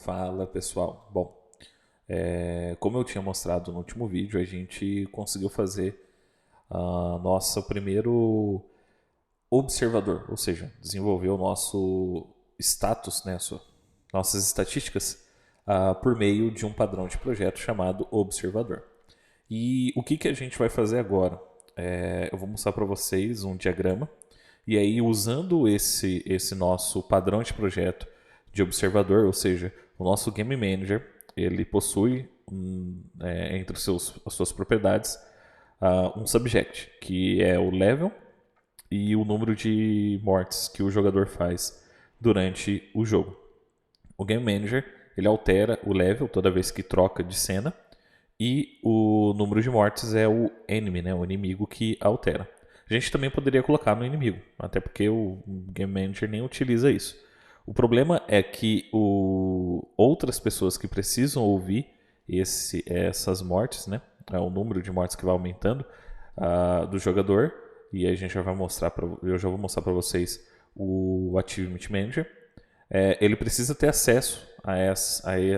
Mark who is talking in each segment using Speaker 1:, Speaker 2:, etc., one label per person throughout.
Speaker 1: Fala pessoal, bom, como eu tinha mostrado no último vídeo, a gente conseguiu fazer nosso primeiro observador, ou seja, desenvolver o nosso status, né, nossas estatísticas, por meio de um padrão de projeto chamado observador. E o que a gente vai fazer agora? Eu vou mostrar para vocês um diagrama, e aí usando esse nosso padrão de projeto de observador, ou seja, o nosso Game Manager, ele possui entre as suas propriedades um subject, que é o level e o número de mortes que o jogador faz durante o jogo. O Game Manager ele altera o level toda vez que troca de cena e o número de mortes é o enemy, né, o inimigo que altera. A gente também poderia colocar no inimigo, até porque o Game Manager nem utiliza isso. O problema é que outras pessoas que precisam ouvir essas mortes, né, o número de mortes que vai aumentando do jogador, e a gente já vai mostrar eu já vou mostrar para vocês o Achievement Manager. Ele precisa ter acesso a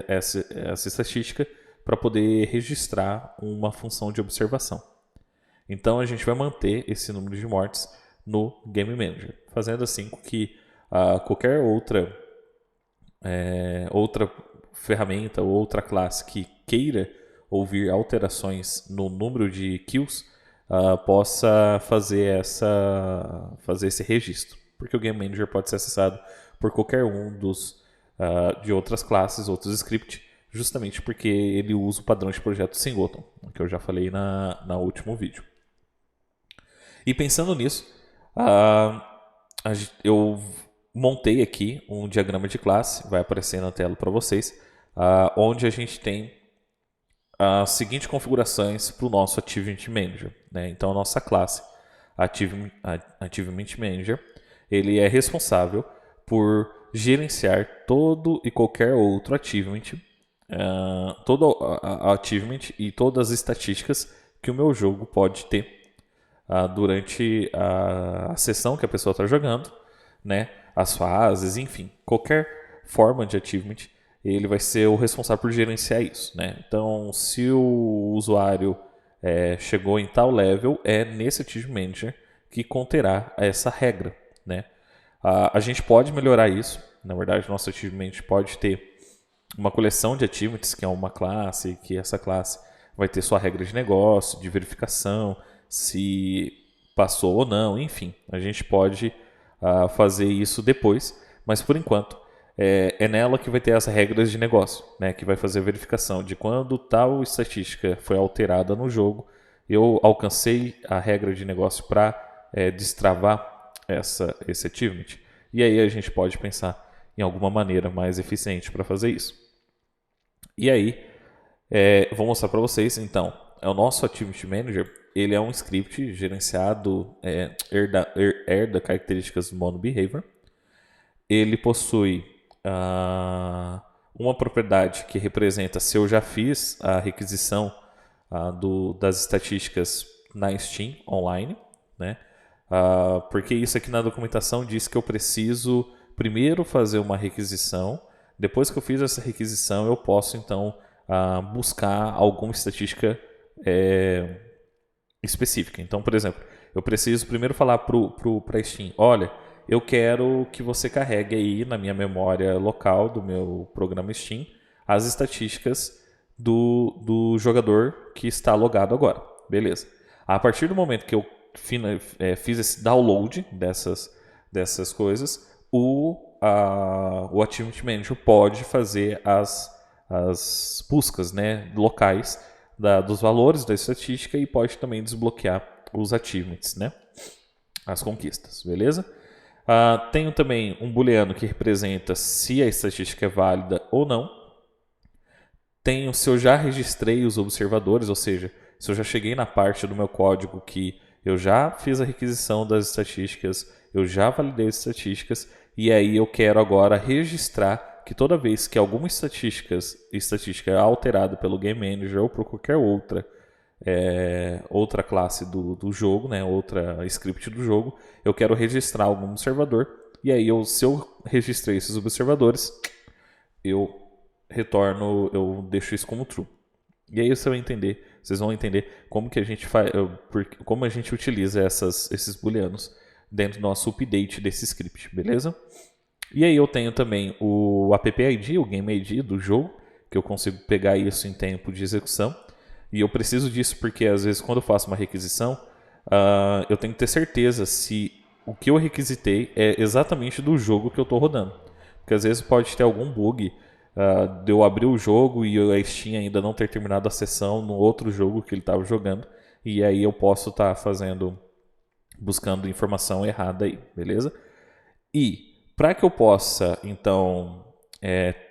Speaker 1: essa estatística para poder registrar uma função de observação. Então a gente vai manter esse número de mortes no Game Manager, fazendo assim com que qualquer outra ferramenta ou outra classe que queira ouvir alterações no número de kills possa fazer esse registro, porque o Game Manager pode ser acessado por qualquer um de outras classes, outros scripts, justamente porque ele usa o padrão de projeto Singleton, que eu já falei no último vídeo. E pensando nisso, eu montei aqui um diagrama de classe, vai aparecer na tela para vocês, onde a gente tem as seguintes configurações para o nosso Achievement Manager. Né? Então, a nossa classe Achievement Manager, ele é responsável por gerenciar todo e qualquer outro achievement, todo achievement e todas as estatísticas que o meu jogo pode ter durante a sessão que a pessoa está jogando, né? As fases, enfim, qualquer forma de achievement, ele vai ser o responsável por gerenciar isso, né? Então, se o usuário chegou em tal level, é nesse Achievement Manager que conterá essa regra, né? A gente pode melhorar isso. Na verdade, nosso achievement pode ter uma coleção de achievements, que é uma classe, que essa classe vai ter sua regra de negócio, de verificação, se passou ou não, enfim. A gente pode fazer isso depois, mas por enquanto é nela que vai ter as regras de negócio, né, que vai fazer a verificação de quando tal estatística foi alterada no jogo, eu alcancei a regra de negócio para destravar esse achievement. E aí a gente pode pensar em alguma maneira mais eficiente para fazer isso. E aí, vou mostrar para vocês, então, o nosso Achievement Manager, ele é um script gerenciado, herda características do Mono Behavior. Ele possui uma propriedade que representa se eu já fiz a requisição das estatísticas na Steam online, né? Porque isso aqui na documentação diz que eu preciso primeiro fazer uma requisição. Depois que eu fiz essa requisição, eu posso então buscar alguma estatística específica. Então, por exemplo, eu preciso primeiro falar para a Steam: olha, eu quero que você carregue aí na minha memória local do meu programa Steam as estatísticas do jogador que está logado agora. Beleza. A partir do momento que eu fiz esse download dessas coisas, o Achievement Manager pode fazer as buscas, né, locais dos valores da estatística e pode também desbloquear os achievements, né, as conquistas, beleza? Tenho também um booleano que representa se a estatística é válida ou não. Tenho se eu já registrei os observadores, ou seja, se eu já cheguei na parte do meu código que eu já fiz a requisição das estatísticas, eu já validei as estatísticas, e aí eu quero agora registrar que toda vez que alguma estatística é alterada pelo Game Manager ou por qualquer outra classe do jogo, né, outra script do jogo, eu quero registrar algum observador, e aí se eu registrei esses observadores, eu eu deixo isso como true. E aí vocês vão entender como que a gente faz, como a gente utiliza esses booleanos dentro do nosso update desse script, beleza? E aí eu tenho também o app ID, o game ID do jogo, que eu consigo pegar isso em tempo de execução. E eu preciso disso porque às vezes quando eu faço uma requisição, eu tenho que ter certeza se o que eu requisitei é exatamente do jogo que eu estou rodando. Porque às vezes pode ter algum bug de eu abrir o jogo e a Steam ainda não ter terminado a sessão no outro jogo que ele estava jogando. E aí eu posso estar buscando informação errada aí, beleza? E para que eu possa, então,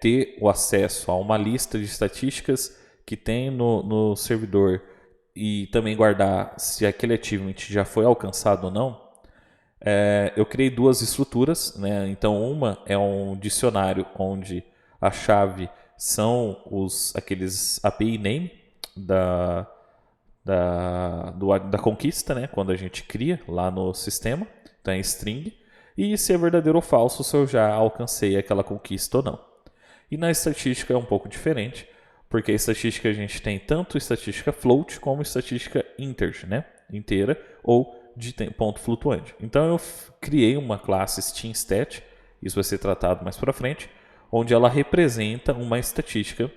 Speaker 1: ter o acesso a uma lista de estatísticas que tem no servidor e também guardar se aquele achievement já foi alcançado ou não, eu criei duas estruturas, né? Então, uma é um dicionário onde a chave são aqueles API name da conquista, né? Quando a gente cria lá no sistema, então é string, e se é verdadeiro ou falso, se eu já alcancei aquela conquista ou não. E na estatística é um pouco diferente, porque a estatística a gente tem tanto estatística float como estatística integer, né? Inteira ou de ponto flutuante. Então eu criei uma classe SteamStat, isso vai ser tratado mais para frente, onde ela representa uma estatística,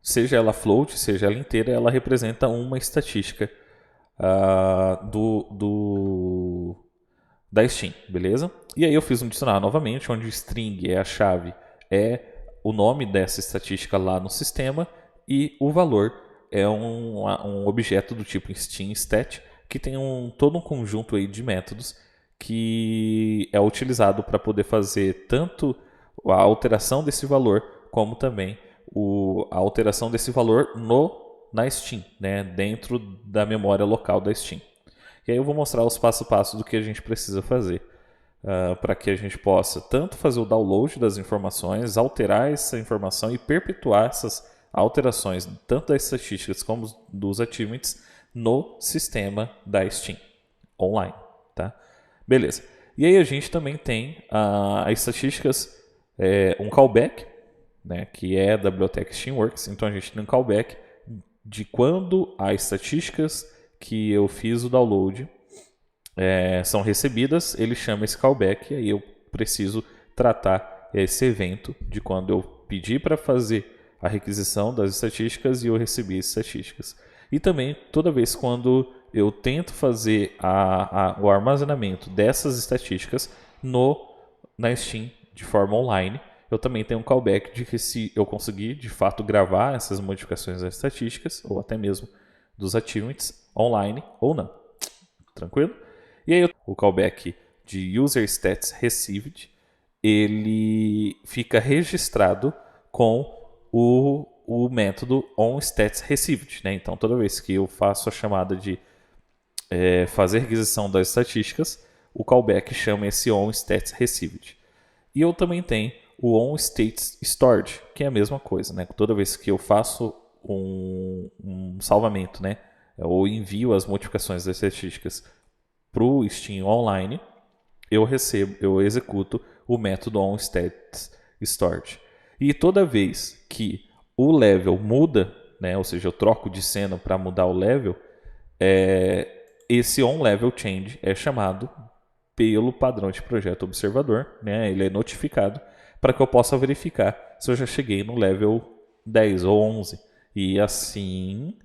Speaker 1: seja ela float, seja ela inteira, ela representa uma estatística da Steam, beleza? E aí eu fiz um dicionário novamente, onde o string é a chave, é o nome dessa estatística lá no sistema e o valor é um objeto do tipo SteamStat que tem todo um conjunto aí de métodos que é utilizado para poder fazer tanto a alteração desse valor como também a alteração desse valor na Steam, né, dentro da memória local da Steam. E aí eu vou mostrar os passo a passo do que a gente precisa fazer para que a gente possa tanto fazer o download das informações, alterar essa informação e perpetuar essas alterações, tanto das estatísticas como dos achievements, no sistema da Steam online. Tá? Beleza. E aí a gente também tem as estatísticas, um callback, né, que é da biblioteca Steamworks. Então a gente tem um callback de quando as estatísticas que eu fiz o download são recebidas, ele chama esse callback e aí eu preciso tratar esse evento de quando eu pedi para fazer a requisição das estatísticas e eu recebi as estatísticas. E também toda vez quando eu tento fazer o armazenamento dessas estatísticas na Steam de forma online, eu também tenho um callback de que se eu conseguir de fato gravar essas modificações das estatísticas ou até mesmo dos achievements online ou não. Tranquilo? E aí o callback de userStatsReceived, ele fica registrado com o método onStatsReceived, né? Então toda vez que eu faço a chamada de fazer requisição das estatísticas, o callback chama esse onStatsReceived. E eu também tenho o onStatesStored, que é a mesma coisa, né? Toda vez que eu faço um salvamento, né, ou envio as modificações das estatísticas para o Steam Online, eu executo o método onStatsStored. E toda vez que o level muda, né, ou seja, eu troco de cena para mudar o level, esse onLevelChange é chamado pelo padrão de projeto observador, né, ele é notificado para que eu possa verificar se eu já cheguei no level 10 ou 11 e assim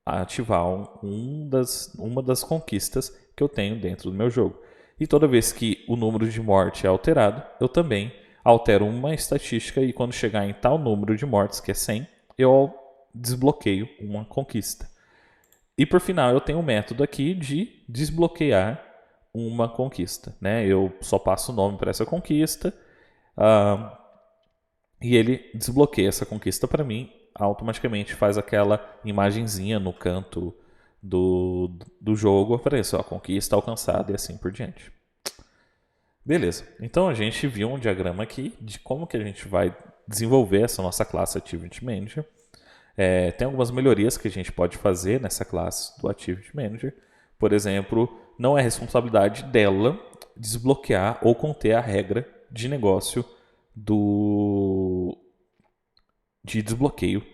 Speaker 1: ativar uma das conquistas que eu tenho dentro do meu jogo. E toda vez que o número de morte é alterado, eu também altero uma estatística e quando chegar em tal número de mortes, que é 100, eu desbloqueio uma conquista. E por final eu tenho um método aqui de desbloquear uma conquista, né? Eu só passo o nome para essa conquista e ele desbloqueia essa conquista para mim, automaticamente faz aquela imagenzinha no canto do jogo, aparece, ó, conquista alcançada e assim por diante. Beleza, então a gente viu um diagrama aqui de como que a gente vai desenvolver essa nossa classe Activity Manager. Tem algumas melhorias que a gente pode fazer nessa classe do Activity Manager. Por exemplo, não é responsabilidade dela desbloquear ou conter a regra de negócio de desbloqueio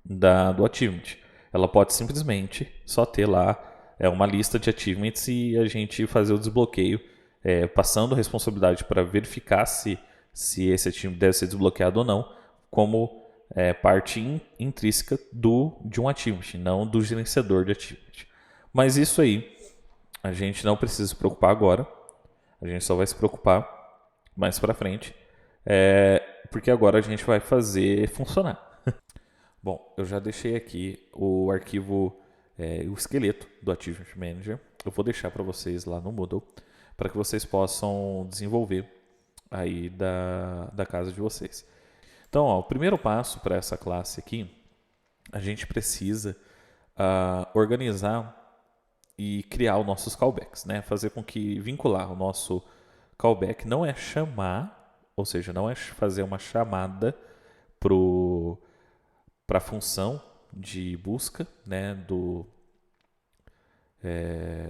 Speaker 1: do achievement. Ela pode simplesmente só ter lá uma lista de achievements e a gente fazer o desbloqueio, passando a responsabilidade para verificar se esse achievement deve ser desbloqueado ou não, como parte intrínseca de um achievement, não do gerenciador de achievement. Mas isso aí a gente não precisa se preocupar agora, a gente só vai se preocupar mais para frente, porque agora a gente vai fazer funcionar. Bom, eu já deixei aqui o arquivo, o esqueleto do Achievement Manager. Eu vou deixar para vocês lá no Moodle, para que vocês possam desenvolver aí da casa de vocês. Então, ó, o primeiro passo para essa classe aqui, a gente precisa organizar e criar os nossos callbacks, né? Fazer com que vincular o nosso callback não é chamar, ou seja, não é fazer uma chamada para a função de busca, né,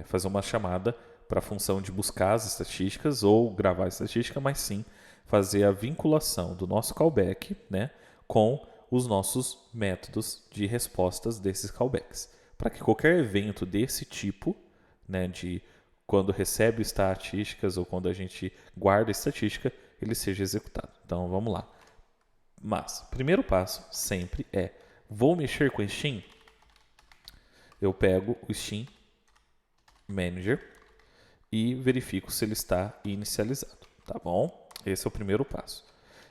Speaker 1: fazer uma chamada para a função de buscar as estatísticas ou gravar a estatística, mas sim fazer a vinculação do nosso callback, né, com os nossos métodos de respostas desses callbacks. Para que qualquer evento desse tipo, né, de quando recebe estatísticas ou quando a gente guarda estatística, ele seja executado. Então vamos lá. Mas, primeiro passo sempre vou mexer com o Steam? Eu pego o Steam Manager e verifico se ele está inicializado, tá bom? Esse é o primeiro passo.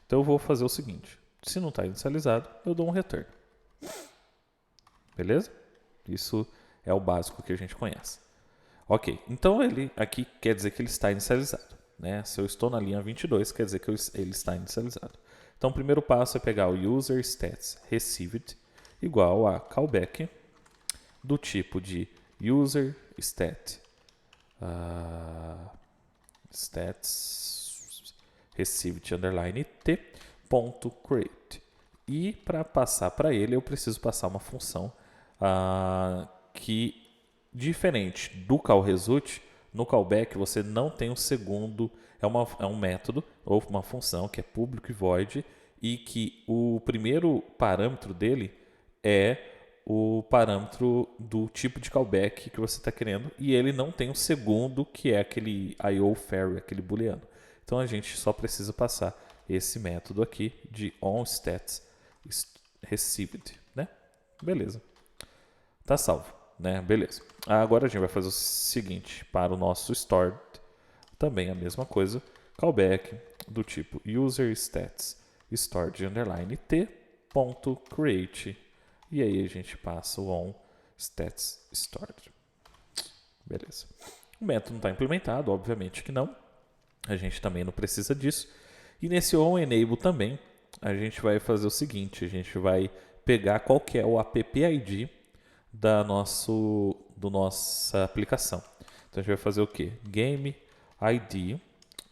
Speaker 1: Então eu vou fazer o seguinte, se não está inicializado, eu dou um return. Beleza? Isso é o básico que a gente conhece. Ok, então ele aqui quer dizer que ele está inicializado, né? Se eu estou na linha 22, quer dizer que ele está inicializado. Então, o primeiro passo é pegar o user stats received igual a callback do tipo de user stats received underline t ponto create. E para passar para ele, eu preciso passar uma função que, diferente do call result, no callback você não tem um segundo, é um método ou uma função que é público e void e que o primeiro parâmetro dele é o parâmetro do tipo de callback que você está querendo e ele não tem um segundo que é aquele IO_Fairy, aquele booleano. Então a gente só precisa passar esse método aqui de onStats received, né? Beleza. Tá salvo, né? Beleza. Agora a gente vai fazer o seguinte, para o nosso stored, também a mesma coisa, callback do tipo user stats stored underline t ponto create e aí a gente passa o on stats stored. Beleza. O método não está implementado, obviamente que não. A gente também não precisa disso. E nesse on enable também, a gente vai fazer o seguinte, a gente vai pegar qual que é o app ID da nossa aplicação. Então a gente vai fazer o quê? Game ID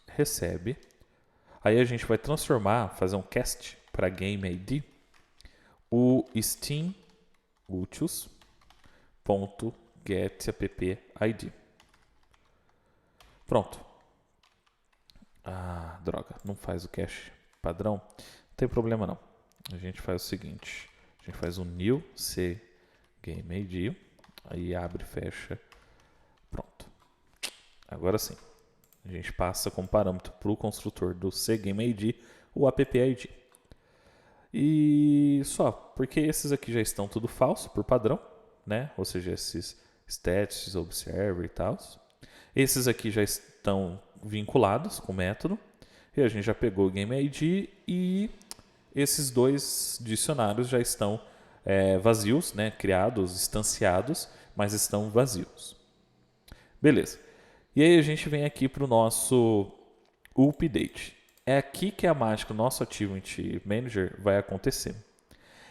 Speaker 1: recebe. Aí a gente vai transformar, fazer um cast para Game ID, o Steam utils.getAppID. Pronto. Ah, droga, não faz o cache padrão. Não tem problema não. A gente faz o seguinte, a gente faz um new c game ID, aí abre e fecha. Pronto. Agora sim. A gente passa como parâmetro para o construtor do cGameID o appID. E só, porque esses aqui já estão tudo falso por padrão, né? Ou seja, esses stats, observer e tal. Esses aqui já estão vinculados com o método. E a gente já pegou o GameID e esses dois dicionários já estão vazios, né? Criados, instanciados, mas estão vazios. Beleza. E aí a gente vem aqui para o nosso update. É aqui que a mágica do nosso Achievement Manager vai acontecer.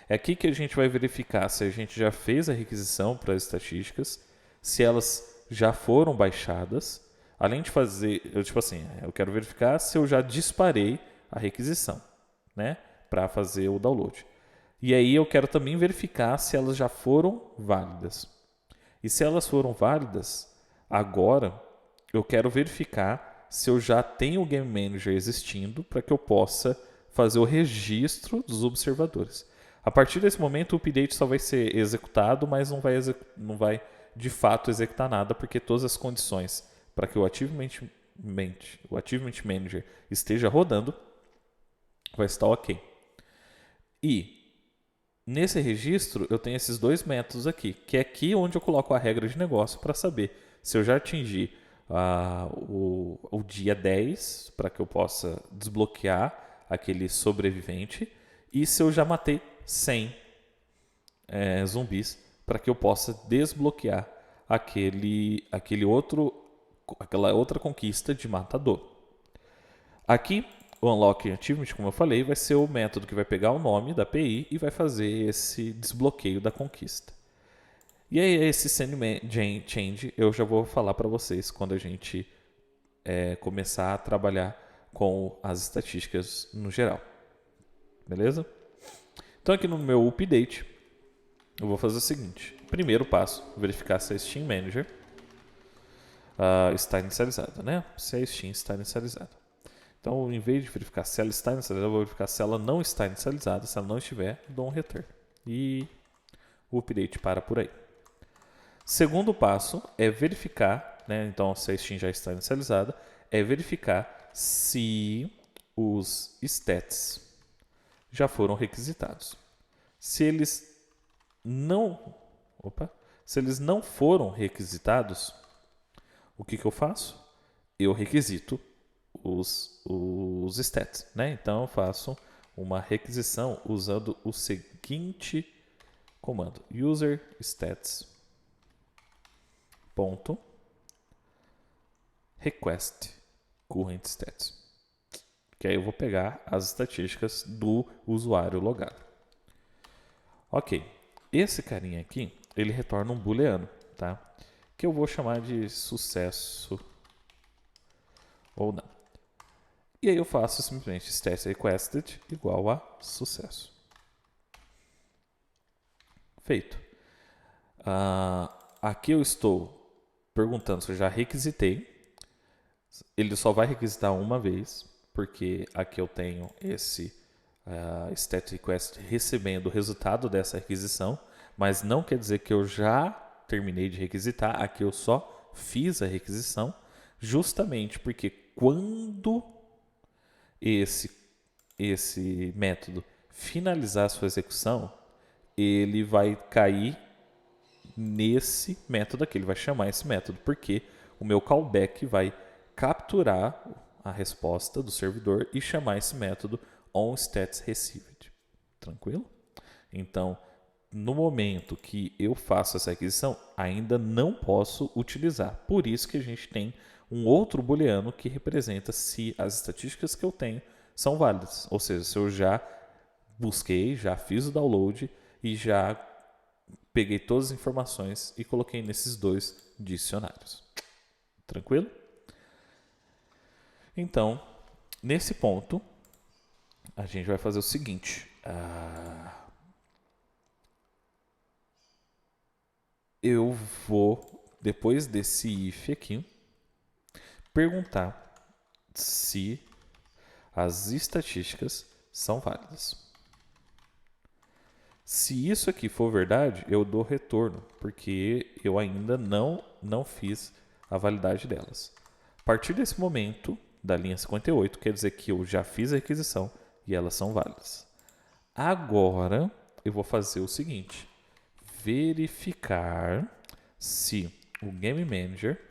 Speaker 1: É aqui que a gente vai verificar se a gente já fez a requisição para as estatísticas, se elas já foram baixadas. Além de fazer, eu quero verificar se eu já disparei a requisição, né, para fazer o download. E aí eu quero também verificar se elas já foram válidas. E se elas foram válidas, agora eu quero verificar se eu já tenho o Game Manager existindo para que eu possa fazer o registro dos observadores. A partir desse momento, o update só vai ser executado, mas não vai de fato executar nada, porque todas as condições para que o Achievement Manager esteja rodando vai estar ok. E nesse registro eu tenho esses dois métodos aqui, que é aqui onde eu coloco a regra de negócio para saber se eu já atingi o dia 10 para que eu possa desbloquear aquele sobrevivente e se eu já matei 100 zumbis para que eu possa desbloquear aquela outra conquista de matador. Aqui, o Unlock Achievement, como eu falei, vai ser o método que vai pegar o nome da API e vai fazer esse desbloqueio da conquista. E aí, esse Send Change eu já vou falar para vocês quando a gente começar a trabalhar com as estatísticas no geral. Beleza? Então, aqui no meu update, eu vou fazer o seguinte. Primeiro passo, verificar se a Steam Manager está inicializada, né? Se a Steam está inicializada. Então, em vez de verificar se ela está inicializada, eu vou verificar se ela não está inicializada. Se ela não estiver, dou um return. E o update para por aí. Segundo passo é verificar, né? Então, se a Steam já está inicializada, é verificar se os stats já foram requisitados. Se eles não foram requisitados, o que eu faço? Eu requisito os stats, né? Então eu faço uma requisição usando o seguinte comando: user stats ponto request current stats, que aí eu vou pegar as estatísticas do usuário logado. Ok, esse carinha aqui ele retorna um booleano, tá? Que eu vou chamar de sucesso ou não. E aí eu faço simplesmente stats requested igual a sucesso. Feito. Aqui eu estou perguntando se eu já requisitei. Ele só vai requisitar uma vez, porque aqui eu tenho esse stat request recebendo o resultado dessa requisição, mas não quer dizer que eu já terminei de requisitar. Aqui eu só fiz a requisição, justamente porque quando esse método finalizar a sua execução, ele vai cair nesse método aqui, ele vai chamar esse método, porque o meu callback vai capturar a resposta do servidor e chamar esse método onStatsReceived. Tranquilo? Então, no momento que eu faço essa requisição, ainda não posso utilizar. Por isso que a gente tem um outro booleano que representa se as estatísticas que eu tenho são válidas. Ou seja, se eu já busquei, já fiz o download e já peguei todas as informações e coloquei nesses dois dicionários. Tranquilo? Então, nesse ponto, a gente vai fazer o seguinte. Eu vou, depois desse if aqui, perguntar se as estatísticas são válidas. Se isso aqui for verdade, eu dou retorno, porque eu ainda não fiz a validade delas. A partir desse momento, da linha 58, quer dizer que eu já fiz a requisição e elas são válidas. Agora, eu vou fazer o seguinte: verificar se o Game Manager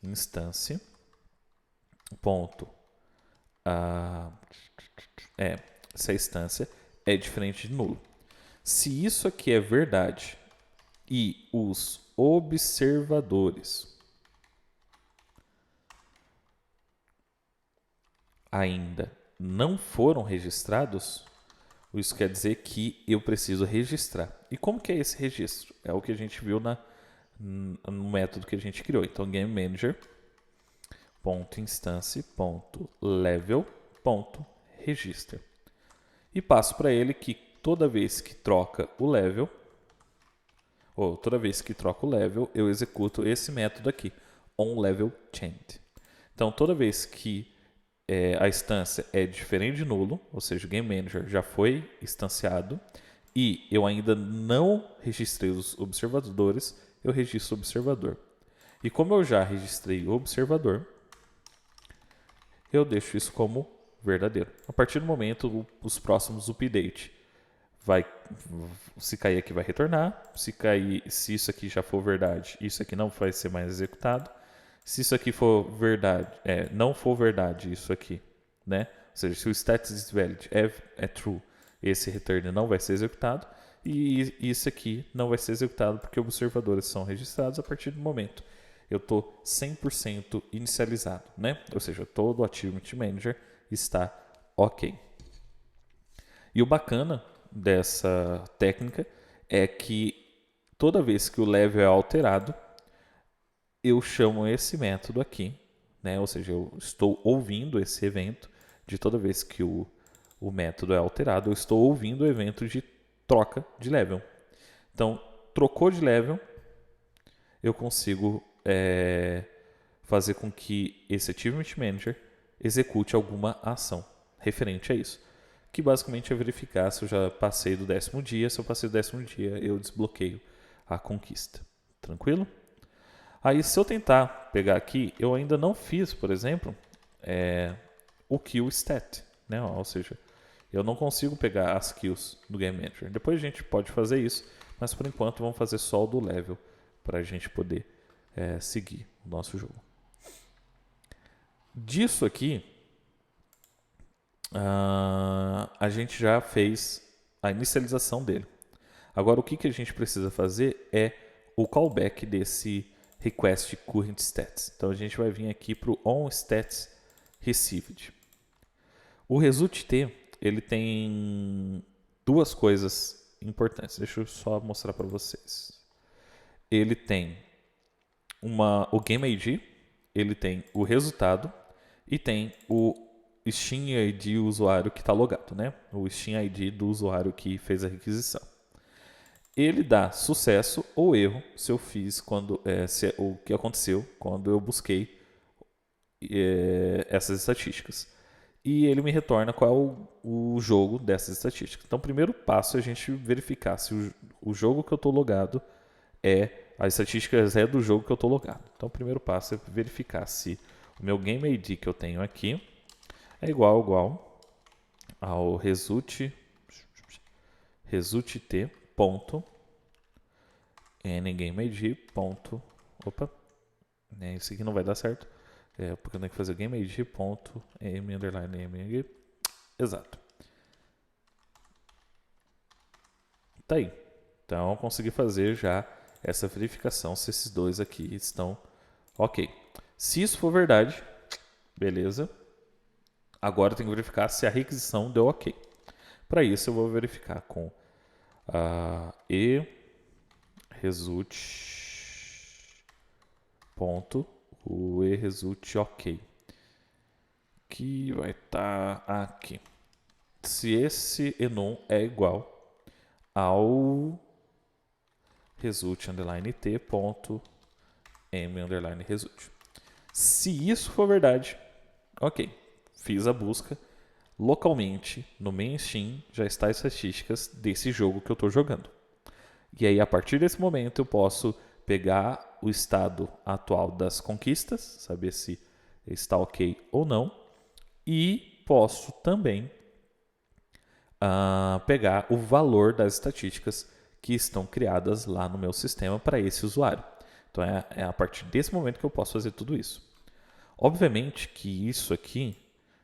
Speaker 1: instância ponto essa instância é diferente de nulo. Se isso aqui é verdade e os observadores ainda não foram registrados, isso quer dizer que eu preciso registrar. E como que é esse registro? É o que a gente viu no método que a gente criou. Então, Game Manager .instance.level.register. E passo para ele que toda vez que troca o level, eu executo esse método aqui, onLevelChange. Então, toda vez que a instância é diferente de nulo, ou seja, o Game Manager já foi instanciado e eu ainda não registrei os observadores, eu registro o observador. E como eu já registrei o observador, eu deixo isso como verdadeiro. A partir do momento, os próximos update se cair aqui vai retornar, se isso aqui já for verdade, isso aqui não vai ser mais executado. Se isso aqui for verdade, não for verdade isso aqui, né? Ou seja, se o status is valid é true, esse return não vai ser executado e isso aqui não vai ser executado porque observadores são registrados a partir do momento eu estou 100% inicializado, né? Ou seja, todo o Achievement Manager está ok. E o bacana dessa técnica é que toda vez que o level é alterado, eu chamo esse método aqui, né? Ou seja, eu estou ouvindo esse evento de toda vez que o método é alterado, eu estou ouvindo o evento de troca de level. Então, trocou de level, eu consigo fazer com que esse Achievement Manager execute alguma ação referente a isso. Que basicamente é verificar se eu já passei do 10º dia. Se eu passei do 10º dia, eu desbloqueio a conquista. Tranquilo? Aí, se eu tentar pegar aqui, eu ainda não fiz, por exemplo, o kill stat, né? Ou seja, eu não consigo pegar as kills do Game Manager. Depois a gente pode fazer isso, mas por enquanto vamos fazer só o do level para a gente poder seguir o nosso jogo. Disso aqui, a gente já fez a inicialização dele. Agora, o que a gente precisa fazer é o callback desse request current stats. Então, a gente vai vir aqui para o onStats received. O result T, ele tem duas coisas importantes. Deixa eu só mostrar para vocês. Ele tem o Game ID, ele tem o resultado e tem o Steam ID do usuário que está logado, né? O Steam ID do usuário que fez a requisição. Ele dá sucesso ou erro se eu fiz o que aconteceu quando eu busquei essas estatísticas. E ele me retorna qual é o jogo dessas estatísticas. Então, o primeiro passo é a gente verificar se o jogo que eu estou logado as estatísticas do jogo que eu estou logado. Então, o primeiro passo é verificar se o meu Game ID que eu tenho aqui é igual ao result t ponto ngame ponto, opa, isso aqui não vai dar certo, porque eu tenho que fazer game ID ponto m underline m, exato. Tá aí. Então eu consegui fazer já essa verificação se esses dois aqui estão ok. Se isso for verdade, beleza. Agora eu tenho que verificar se a requisição deu ok. Para isso eu vou verificar com e result ponto o e result ok, que vai estar aqui. Se esse enum é igual ao result underline t ponto m underline result. Se isso for verdade, ok, fiz a busca. Localmente, no main Steam, já está as estatísticas desse jogo que eu estou jogando. E aí, a partir desse momento, eu posso pegar o estado atual das conquistas, saber se está ok ou não, e posso também pegar o valor das estatísticas que estão criadas lá no meu sistema para esse usuário. Então, é a partir desse momento que eu posso fazer tudo isso. Obviamente que isso aqui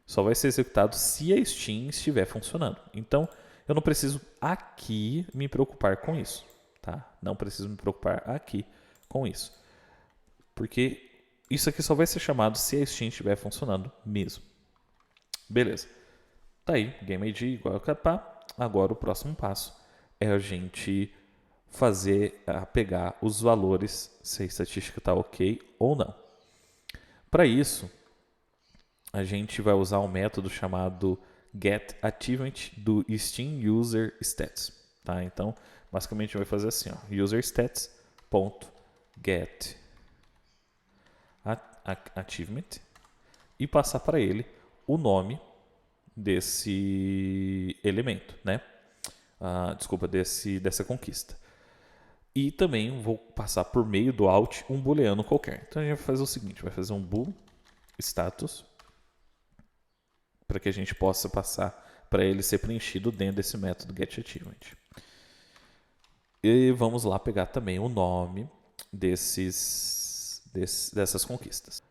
Speaker 1: só vai ser executado se a Steam estiver funcionando. Então, eu não preciso aqui me preocupar com isso. Tá? Não preciso me preocupar aqui com isso. Porque isso aqui só vai ser chamado se a Steam estiver funcionando mesmo. Beleza. Tá aí, Game ID igual a capá. Agora o próximo passo é a gente pegar os valores, se a estatística está ok ou não. Para isso, a gente vai usar um método chamado getAchievement do Steam User Stats. Tá? Então, basicamente vai fazer assim, userstats.getAchievement e passar para ele o nome desse elemento, né? Desculpa, dessa conquista. E também vou passar por meio do out um booleano qualquer. Então a gente vai fazer o seguinte, vai fazer um bool status para que a gente possa passar para ele ser preenchido dentro desse método getAchievement. E vamos lá pegar também o nome dessas conquistas.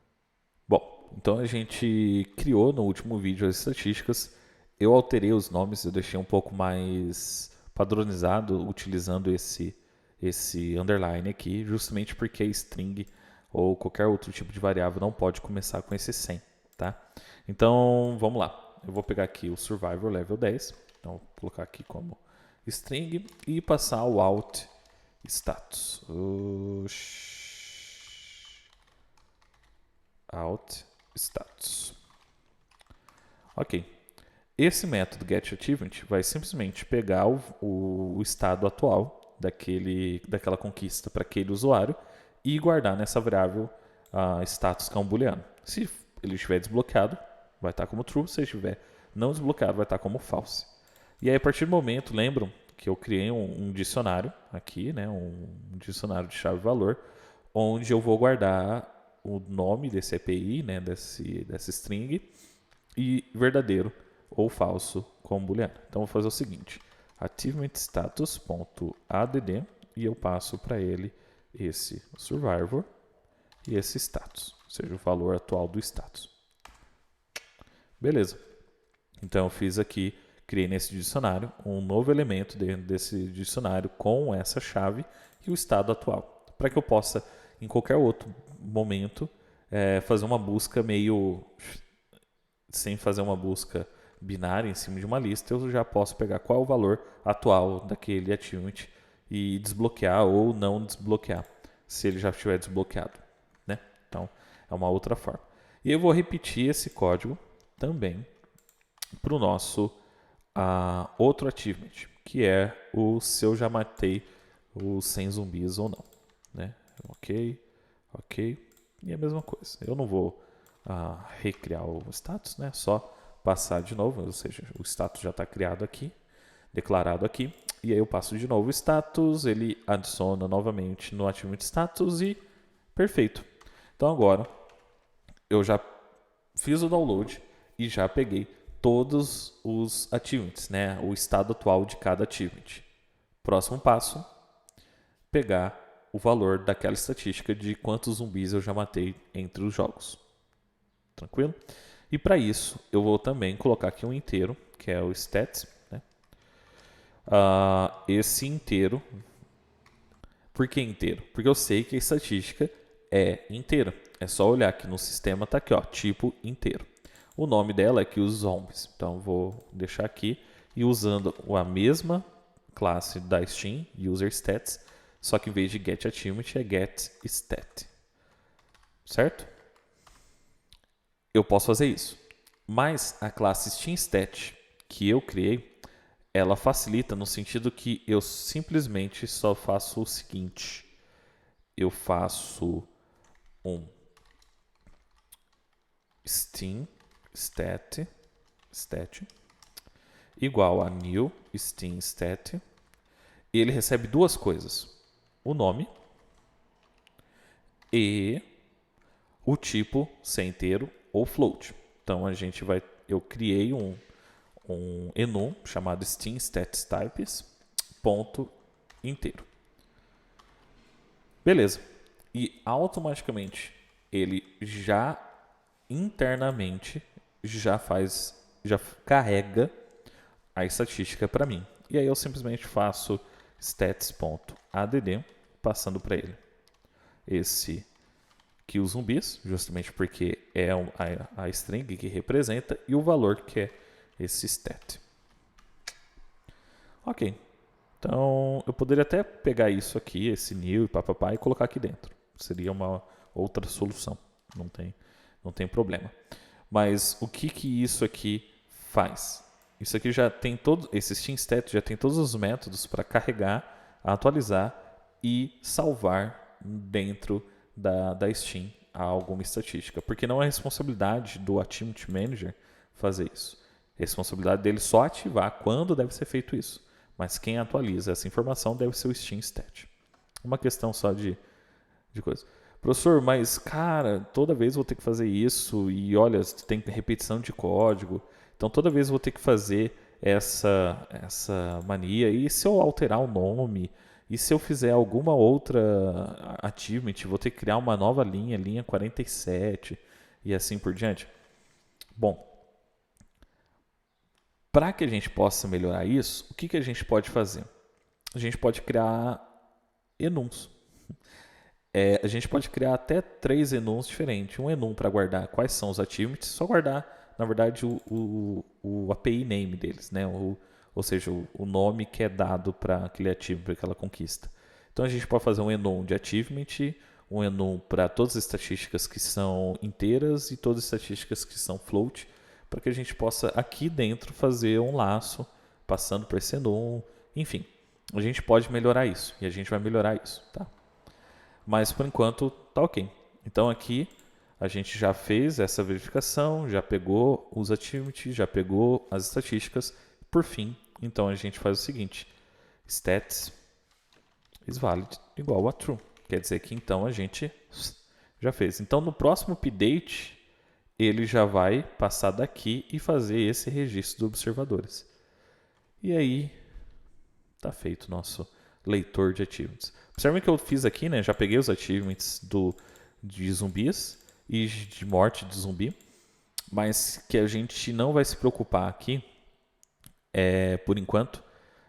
Speaker 1: Bom, então a gente criou no último vídeo as estatísticas. Eu alterei os nomes, eu deixei um pouco mais padronizado utilizando esse underline aqui, justamente porque a string ou qualquer outro tipo de variável não pode começar com esse 100, tá? Então, vamos lá. Eu vou pegar aqui o survivor level 10, então vou colocar aqui como string e passar o out status. Out status. Ok. Esse método getAchievement vai simplesmente pegar o estado atual daquela conquista para aquele usuário e guardar nessa variável status que é um booleano. Se ele estiver desbloqueado, vai estar como true. Se ele estiver não desbloqueado, vai estar como false. E aí, a partir do momento, lembram que eu criei um dicionário aqui, né, um dicionário de chave-valor, onde eu vou guardar o nome desse API, né, dessa string, e verdadeiro ou falso como booleano. Então, vou fazer o seguinte, achievementStatus.add e eu passo para ele esse survivor e esse status, ou seja, o valor atual do status. Beleza. Então, eu fiz aqui, criei nesse dicionário um novo elemento dentro desse dicionário com essa chave e o estado atual, para que eu possa, em qualquer outro momento, fazer uma busca meio sem fazer uma busca binária em cima de uma lista, eu já posso pegar qual é o valor atual daquele achievement e desbloquear ou não desbloquear, se ele já estiver desbloqueado, né? Então, é uma outra forma. E eu vou repetir esse código também para o nosso outro achievement, que é o se eu já matei os 100 zumbis ou não, né? Ok, e a mesma coisa. Eu não vou recriar o status, né? Só passar de novo, ou seja, o status já está criado aqui, declarado aqui, e aí eu passo de novo o status, ele adiciona novamente no achievement status e perfeito. Então agora eu já fiz o download e já peguei todos os achievements, né? O estado atual de cada achievement. Próximo passo, pegar o valor daquela estatística de quantos zumbis eu já matei entre os jogos. Tranquilo? E para isso, eu vou também colocar aqui um inteiro, que é o stats. Né? Esse inteiro, por que inteiro? Porque eu sei que a estatística é inteira. É só olhar aqui no sistema, tá aqui, ó, tipo inteiro. O nome dela é aqui os zombies. Então, vou deixar aqui e usando a mesma classe da Steam, userStats, só que em vez de getAchievement é getStat. Certo? Eu posso fazer isso. Mas a classe SteamStat que eu criei, ela facilita no sentido que eu simplesmente só faço o seguinte. Eu faço um SteamStat igual a new SteamStat e ele recebe duas coisas. O nome e o tipo ser inteiro ou float. Então eu criei um enum chamado SteamStatsTypes ponto inteiro. Beleza. E automaticamente ele já internamente já carrega a estatística para mim. E aí eu simplesmente faço stats.add passando para ele esse que os zumbis, justamente porque é a string que representa, e o valor que é esse stat. Ok. Então, eu poderia até pegar isso aqui, esse new e papapá, e colocar aqui dentro. Seria uma outra solução. Não tem problema. Mas o que isso aqui faz? Isso aqui já tem esse SteamStat já tem todos os métodos para carregar, atualizar e salvar dentro da Steam a alguma estatística. Porque não é responsabilidade do Achievement Manager fazer isso. A responsabilidade dele só ativar quando deve ser feito isso. Mas quem atualiza essa informação deve ser o Steam Stat. Uma questão só de coisa. Professor, mas cara, toda vez eu vou ter que fazer isso e olha, tem repetição de código. Então toda vez eu vou ter que fazer essa mania. E se eu alterar o nome? E se eu fizer alguma outra achievement, vou ter que criar uma nova linha 47 e assim por diante? Bom, para que a gente possa melhorar isso, o que a gente pode fazer? A gente pode criar enums. A gente pode criar até 3 enums diferentes. Um enum para guardar quais são os achievements, só guardar, na verdade, o API name deles, né? Ou seja, o nome que é dado para aquele achievement, para aquela conquista. Então a gente pode fazer um enum de achievement, um enum para todas as estatísticas que são inteiras e todas as estatísticas que são float, para que a gente possa aqui dentro fazer um laço passando por esse enum, enfim. A gente pode melhorar isso e a gente vai melhorar isso, tá? Mas por enquanto tá ok. Então aqui a gente já fez essa verificação, já pegou os achievements, já pegou as estatísticas. Por fim, então a gente faz o seguinte: stats is valid igual a true. Quer dizer que então a gente já fez. Então no próximo update ele já vai passar daqui e fazer esse registro dos observadores. E aí tá feito o nosso leitor de achievements. Observem que eu fiz aqui, né? Já peguei os achievements de zumbis e de morte de zumbi, mas que a gente não vai se preocupar aqui, por enquanto,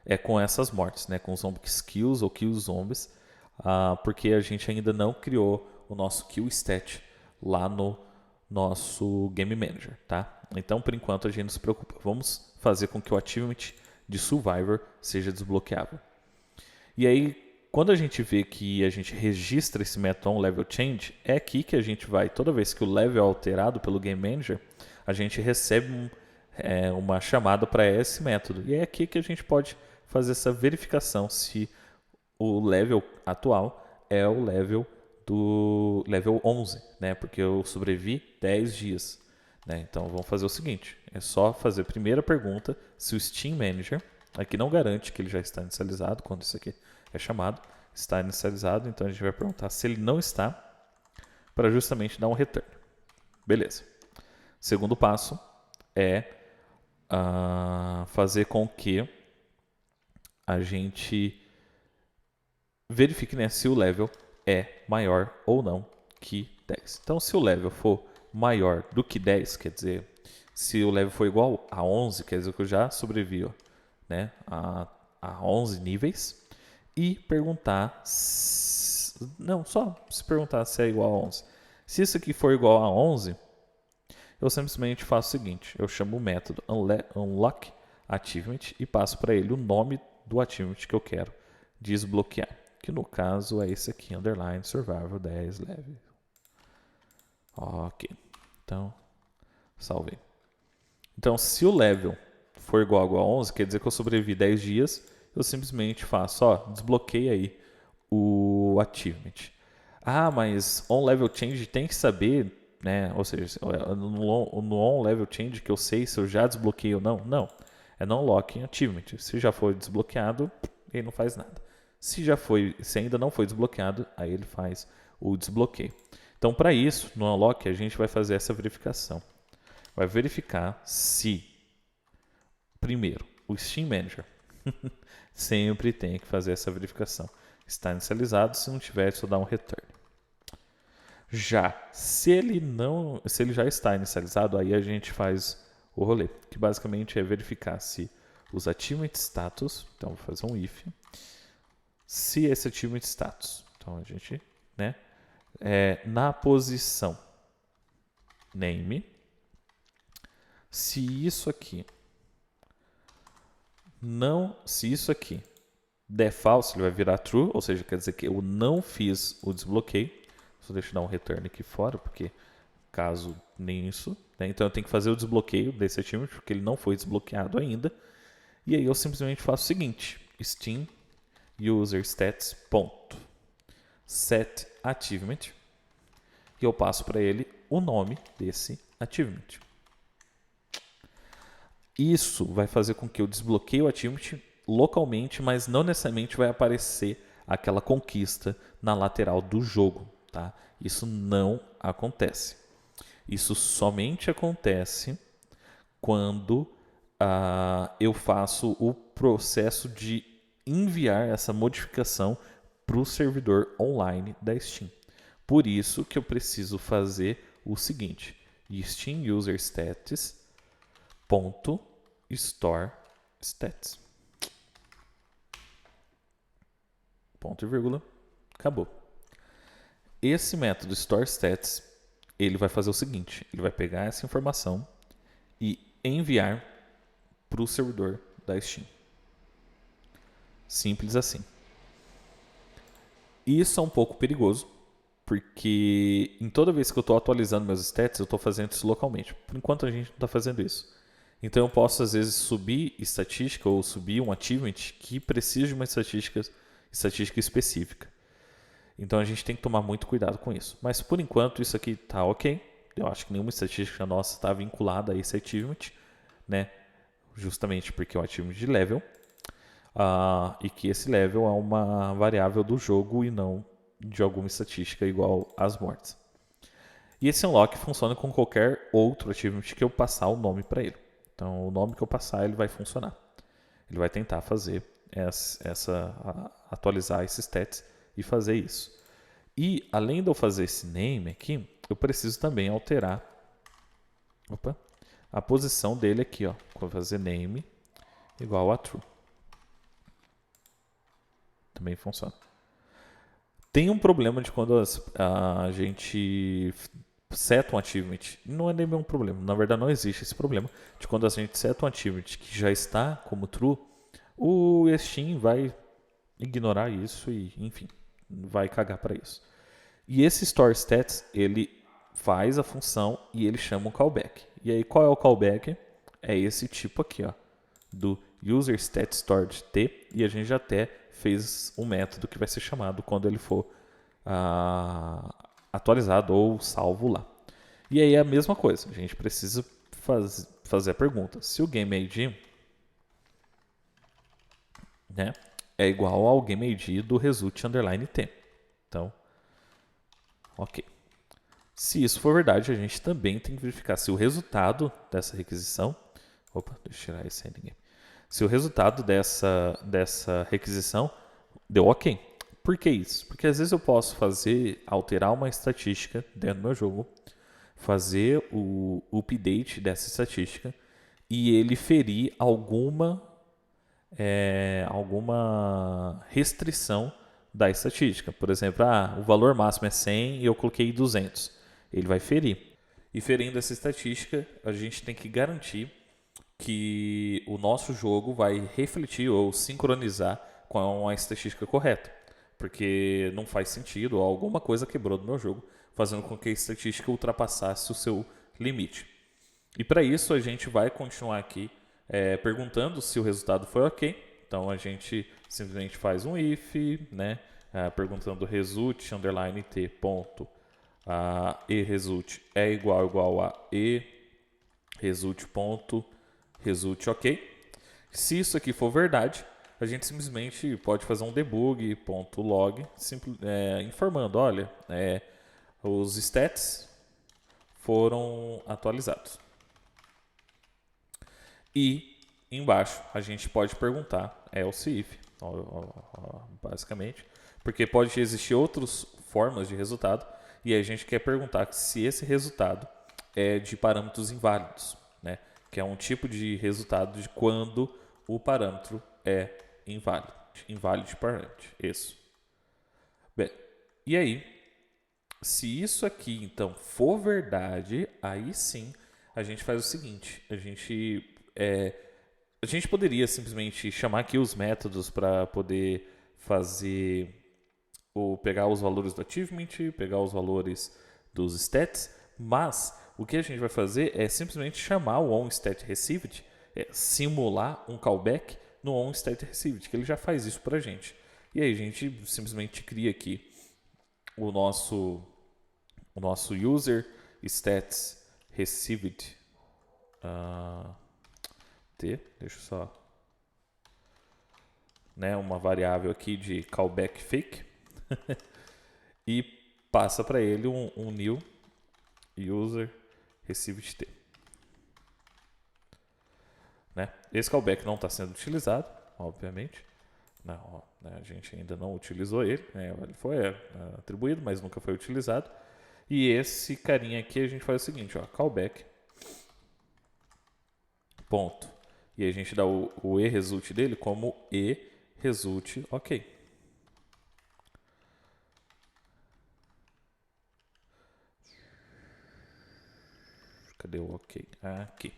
Speaker 1: é com essas mortes, né? Com os zombies kills ou kills zombies, porque a gente ainda não criou o nosso kill stat lá no nosso Game Manager, tá? Então, por enquanto, a gente não se preocupa. Vamos fazer com que o achievement de Survivor seja desbloqueável. E aí, quando a gente vê que a gente registra esse método onLevelChange, é aqui que a gente vai, toda vez que o level é alterado pelo Game Manager, a gente recebe uma chamada para esse método. E é aqui que a gente pode fazer essa verificação se o level atual é o level do level 11, né? Porque eu sobrevivi 10 dias. Né? Então vamos fazer o seguinte: é só fazer a primeira pergunta se o Steam Manager, aqui não garante que ele já está inicializado quando isso aqui é chamado, está inicializado, então a gente vai perguntar se ele não está, para justamente dar um return. Beleza. Segundo passo é fazer com que a gente verifique, né, se o level é maior ou não que 10. Então, se o level for maior do que 10, quer dizer, se o level for igual a 11, quer dizer que eu já sobrevivi, né, a 11 níveis. E perguntar, não, só se perguntar se é igual a 11. Se isso aqui for igual a 11, eu simplesmente faço o seguinte: eu chamo o método unlock achievement e passo para ele o nome do achievement que eu quero desbloquear, que no caso é esse aqui, underline survival 10 level. Ok, então salvei. Então, se o level for igual a 11, quer dizer que eu sobrevivi 10 dias, eu simplesmente faço, desbloqueia aí o achievement. Mas onLevelChange tem que saber, né? Ou seja, no onLevelChange que eu sei se eu já desbloqueei ou não. Não, é não locking achievement. Se já foi desbloqueado, ele não faz nada. Se ainda não foi desbloqueado, aí ele faz o desbloqueio. Então, para isso, no unlock, a gente vai fazer essa verificação. Vai verificar se, primeiro, o Steam Manager sempre tem que fazer essa verificação. Está inicializado, se não tiver, só dá um return. Já, se ele já está inicializado, aí a gente faz o rolê, que basicamente é verificar se os achievement status, então vou fazer um if, se esse achievement status, então a gente, né, na posição name, se isso aqui der false, ele vai virar true, ou seja, quer dizer que eu não fiz o desbloqueio. Só deixa eu dar um return aqui fora, porque caso nem isso, né? Então eu tenho que fazer o desbloqueio desse achievement, porque ele não foi desbloqueado ainda. E aí eu simplesmente faço o seguinte: Steam user stats set achievement, e eu passo para ele o nome desse achievement. Isso vai fazer com que eu desbloqueie o achievement localmente, mas não necessariamente vai aparecer aquela conquista na lateral do jogo, tá? Isso não acontece. Isso somente acontece quando eu faço o processo de enviar essa modificação para o servidor online da Steam. Por isso que eu preciso fazer o seguinte: Steam User Status .store stats. Ponto e vírgula. Acabou. Esse método store stats, ele vai fazer o seguinte: ele vai pegar essa informação e enviar para o servidor da Steam. Simples assim. Isso é um pouco perigoso, porque em toda vez que eu estou atualizando meus stats, eu estou fazendo isso localmente. Por enquanto a gente não está fazendo isso. Então eu posso às vezes subir estatística ou subir um achievement que precisa de uma estatística específica. Então a gente tem que tomar muito cuidado com isso. Mas por enquanto isso aqui está ok. Eu acho que nenhuma estatística nossa está vinculada a esse achievement, né? Justamente porque é um achievement de level. E que esse level é uma variável do jogo e não de alguma estatística igual às mortes. E esse unlock funciona com qualquer outro achievement que eu passar o nome para ele. Então, o nome que eu passar, ele vai funcionar. Ele vai tentar fazer atualizar esses stats e fazer isso. E, além de eu fazer esse name aqui, eu preciso também alterar a posição dele aqui. Vou fazer name igual a true. Também funciona. Tem um problema de quando a gente seta um achievement. Não é nem um problema. Na verdade, não existe esse problema. De quando a gente seta um achievement que já está como true, o Steam vai ignorar isso e, enfim, vai cagar para isso. E esse store stats, ele faz a função e ele chama um callback. E aí, qual é o callback? É esse tipo aqui, do user stat stored t, e a gente já até fez um método que vai ser chamado quando ele for atualizado ou salvo lá. E aí é a mesma coisa, a gente precisa fazer a pergunta: se o game ID, né, é igual ao game ID do result underline t. Então, ok. Se isso for verdade, a gente também tem que verificar se o resultado dessa requisição. Opa, deixa eu tirar esse ending. Se o resultado dessa requisição deu ok. Por que isso? Porque às vezes eu posso alterar uma estatística dentro do meu jogo, fazer o update dessa estatística e ele ferir alguma restrição da estatística. Por exemplo, o valor máximo é 100 e eu coloquei 200. Ele vai ferir. E ferindo essa estatística, a gente tem que garantir que o nosso jogo vai refletir ou sincronizar com a estatística correta. Porque não faz sentido, ou alguma coisa quebrou do meu jogo, fazendo com que a estatística ultrapassasse o seu limite. E para isso a gente vai continuar aqui perguntando se o resultado foi ok. Então a gente simplesmente faz um if, né, perguntando result underline t ponto e result é igual a e result ponto result ok. Se isso aqui for verdade, a gente simplesmente pode fazer um debug ponto log informando, olha, os stats foram atualizados. E embaixo a gente pode perguntar else if, basicamente, porque pode existir outras formas de resultado e a gente quer perguntar se esse resultado é de parâmetros inválidos, né? Que é um tipo de resultado de quando o parâmetro é inválido. Invalid parent, isso. Bem, e aí, se isso aqui então for verdade, aí sim a gente faz o seguinte: a gente poderia simplesmente chamar aqui os métodos para poder fazer pegar os valores do achievement, pegar os valores dos stats, mas o que a gente vai fazer é simplesmente chamar o onStatReceived, simular um callback no onStatReceived, que ele já faz isso para a gente. E aí a gente simplesmente cria aqui o nosso user stats received deixa eu só, né, uma variável aqui de callback fake e passa para ele um new user received t. Né? Esse callback não está sendo utilizado, obviamente. Não, né, a gente ainda não utilizou ele, né? Ele foi atribuído, mas nunca foi utilizado. E esse carinha aqui a gente faz o seguinte, ó, callback, ponto. E a gente dá o e-result dele como e-result, ok. Cadê o ok? Aqui.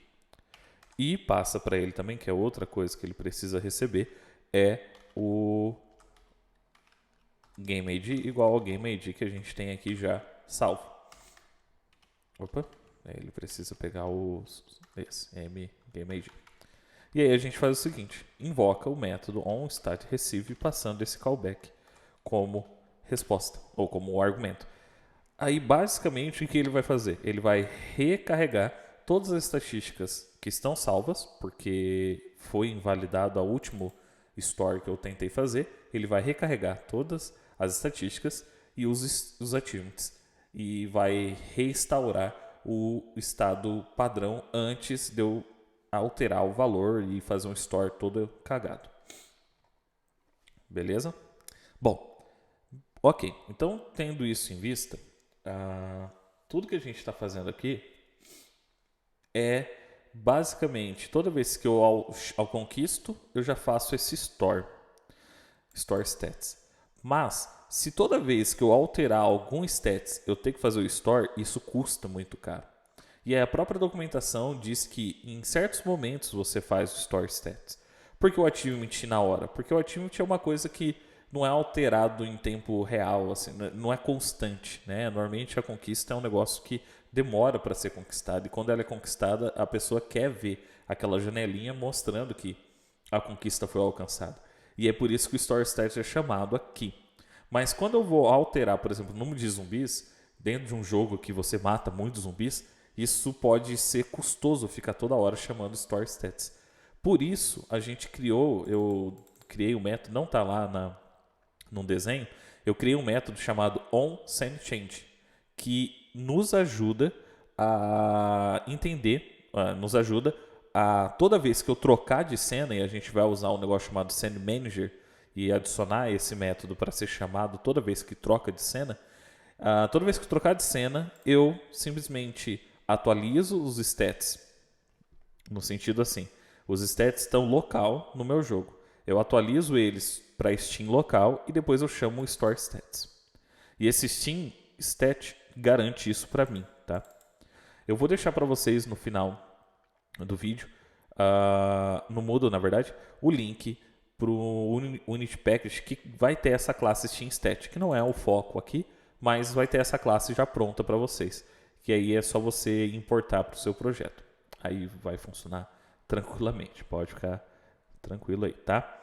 Speaker 1: E passa para ele também, que é outra coisa que ele precisa receber, é o GameID igual ao GameID que a gente tem aqui já salvo. Opa, ele precisa pegar esse GameID. E aí a gente faz o seguinte, invoca o método onStatReceive passando esse callback como resposta, ou como argumento. Aí basicamente o que ele vai fazer? Ele vai recarregar todas as estatísticas que estão salvas, porque foi invalidado a último store que eu tentei fazer. Ele vai recarregar todas as estatísticas e os achievements. E vai restaurar o estado padrão antes de eu alterar o valor e fazer um store todo cagado. Beleza? Bom, ok. Então, tendo isso em vista, tudo que a gente está fazendo aqui é basicamente, toda vez que eu ao conquisto, eu já faço esse store stats. Mas, se toda vez que eu alterar algum stats, eu tenho que fazer o store, isso custa muito caro. E a própria documentação diz que em certos momentos você faz o store stats. Por que o achievement na hora? Porque o achievement é uma coisa que não é alterado em tempo real, assim, não é constante, né? Normalmente a conquista é um negócio que demora para ser conquistado, e quando ela é conquistada, a pessoa quer ver aquela janelinha mostrando que a conquista foi alcançada. E é por isso que o store stats é chamado aqui. Mas quando eu vou alterar, por exemplo, o número de zumbis, dentro de um jogo que você mata muitos zumbis, isso pode ser custoso ficar toda hora chamando store stats. Por isso, a gente eu criei um método, não está lá num desenho, eu criei um método chamado onSendChange, que nos ajuda a entender, nos ajuda a toda vez que eu trocar de cena, e a gente vai usar um negócio chamado SendManager e adicionar esse método para ser chamado toda vez que troca de cena, toda vez que eu trocar de cena, eu simplesmente atualizo os stats, no sentido assim, os stats estão local no meu jogo. Eu atualizo eles para Steam local e depois eu chamo o Store Stats. E esse Steam Stat garante isso para mim, tá? Eu vou deixar para vocês no final do vídeo, no Moodle, na verdade, o link para o Unity Package que vai ter essa classe Steam Stat, que não é o foco aqui, mas vai ter essa classe já pronta para vocês, que aí é só você importar para o seu projeto. Aí vai funcionar tranquilamente, pode ficar tranquilo aí, tá?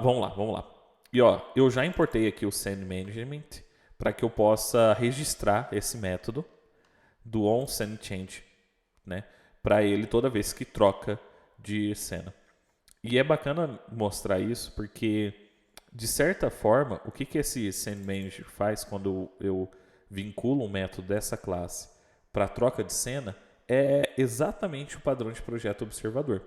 Speaker 1: Vamos lá. E ó, eu já importei aqui o Send Management para que eu possa registrar esse método do onSendChange, né? Para ele toda vez que troca de cena. E é bacana mostrar isso porque, de certa forma, o que esse SendManager faz quando eu vinculo um método dessa classe para troca de cena é exatamente o padrão de projeto observador.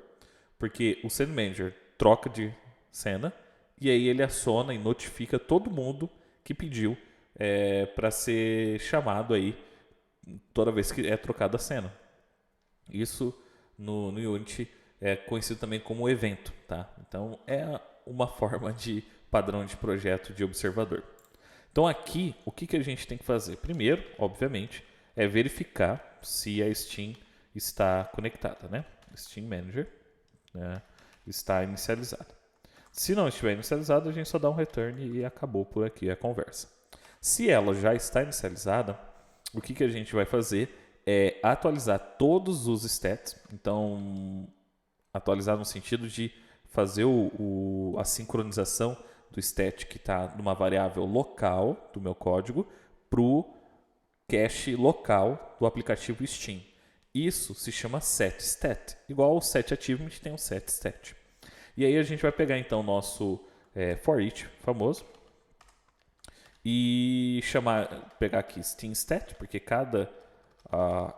Speaker 1: Porque o SendManager troca de cena e aí ele aciona e notifica todo mundo que pediu para ser chamado aí toda vez que é trocada a cena. Isso no Unity é conhecido também como evento, tá? Então é uma forma de padrão de projeto de observador. Então aqui o que a gente tem que fazer? Primeiro, obviamente, é verificar se a Steam está conectada, né? Steam Manager, né, está inicializada. Se não estiver inicializada, a gente só dá um return e acabou por aqui a conversa. Se ela já está inicializada, o que a gente vai fazer é atualizar todos os stats. Então, atualizar no sentido de fazer a sincronização do stat que está numa variável local do meu código para o cache local do aplicativo Steam. Isso se chama setStat. Igual o setAchievement tem um setStat. E aí a gente vai pegar então o nosso for-each famoso e pegar aqui SteamStat, porque cada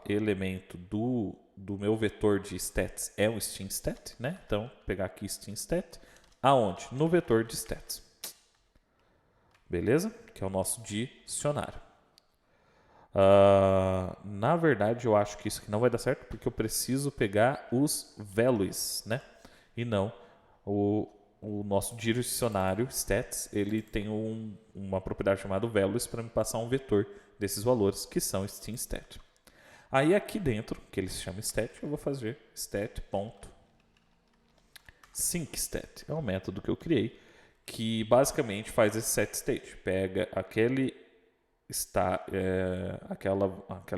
Speaker 1: elemento do meu vetor de stats é um SteamStat, né? Então, pegar aqui SteamStat, aonde? No vetor de stats. Beleza? Que é o nosso dicionário. Na verdade, eu acho que isso aqui não vai dar certo, porque eu preciso pegar os values, né? E não o nosso dicionário stats, ele tem uma propriedade chamada values para me passar um vetor desses valores, que são SteamStat. Aí aqui dentro, que ele se chama stat, eu vou fazer stat.syncStat. É um método que eu criei, que basicamente faz esse setState. Pega aquela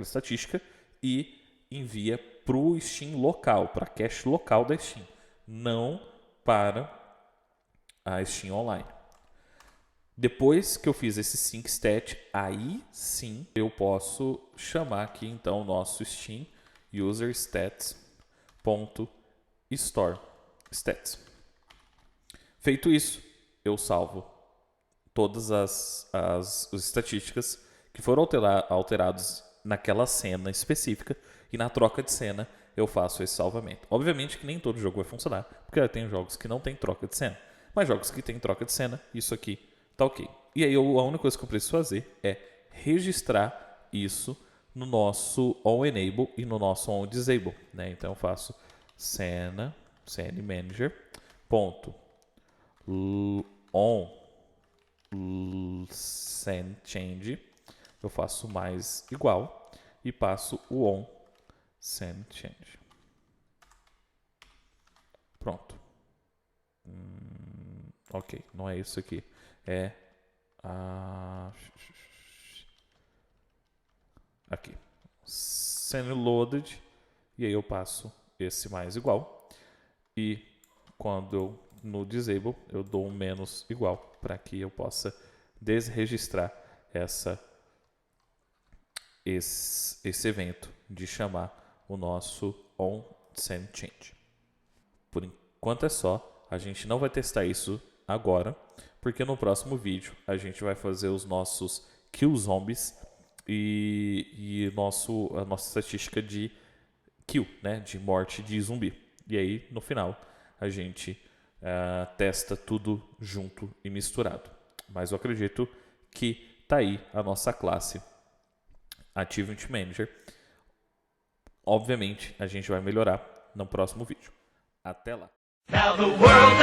Speaker 1: estatística e envia para o Steam local, para a cache local da Steam, não para a Steam Online. Depois que eu fiz esse syncStat, aí sim eu posso chamar aqui então o nosso Steam userStats.storeStats. Feito isso, eu salvo todas as estatísticas que foram alteradas naquela cena específica e na troca de cena eu faço esse salvamento. Obviamente que nem todo jogo vai funcionar, porque tem jogos que não tem troca de cena, mas jogos que tem troca de cena, isso aqui tá ok. E aí a única coisa que eu preciso fazer é registrar isso no nosso onEnable e no nosso onDisable, né? Então eu faço cena manager on sendChange, eu faço mais igual e passo o on sendChange. Pronto. Ok, não é isso aqui. É aqui. SendLoaded. E aí eu passo esse mais igual. E quando eu no disable, eu dou um menos igual para que eu possa desregistrar esse evento de chamar o nosso onSendChange. Por enquanto é só. A gente não vai testar isso agora, porque no próximo vídeo a gente vai fazer os nossos kill zombies e a nossa estatística de kill, né, de morte de zumbi. E aí, no final, a gente testa tudo junto e misturado. Mas eu acredito que tá aí a nossa classe Achievement Manager. Obviamente, a gente vai melhorar no próximo vídeo. Até lá! Now the world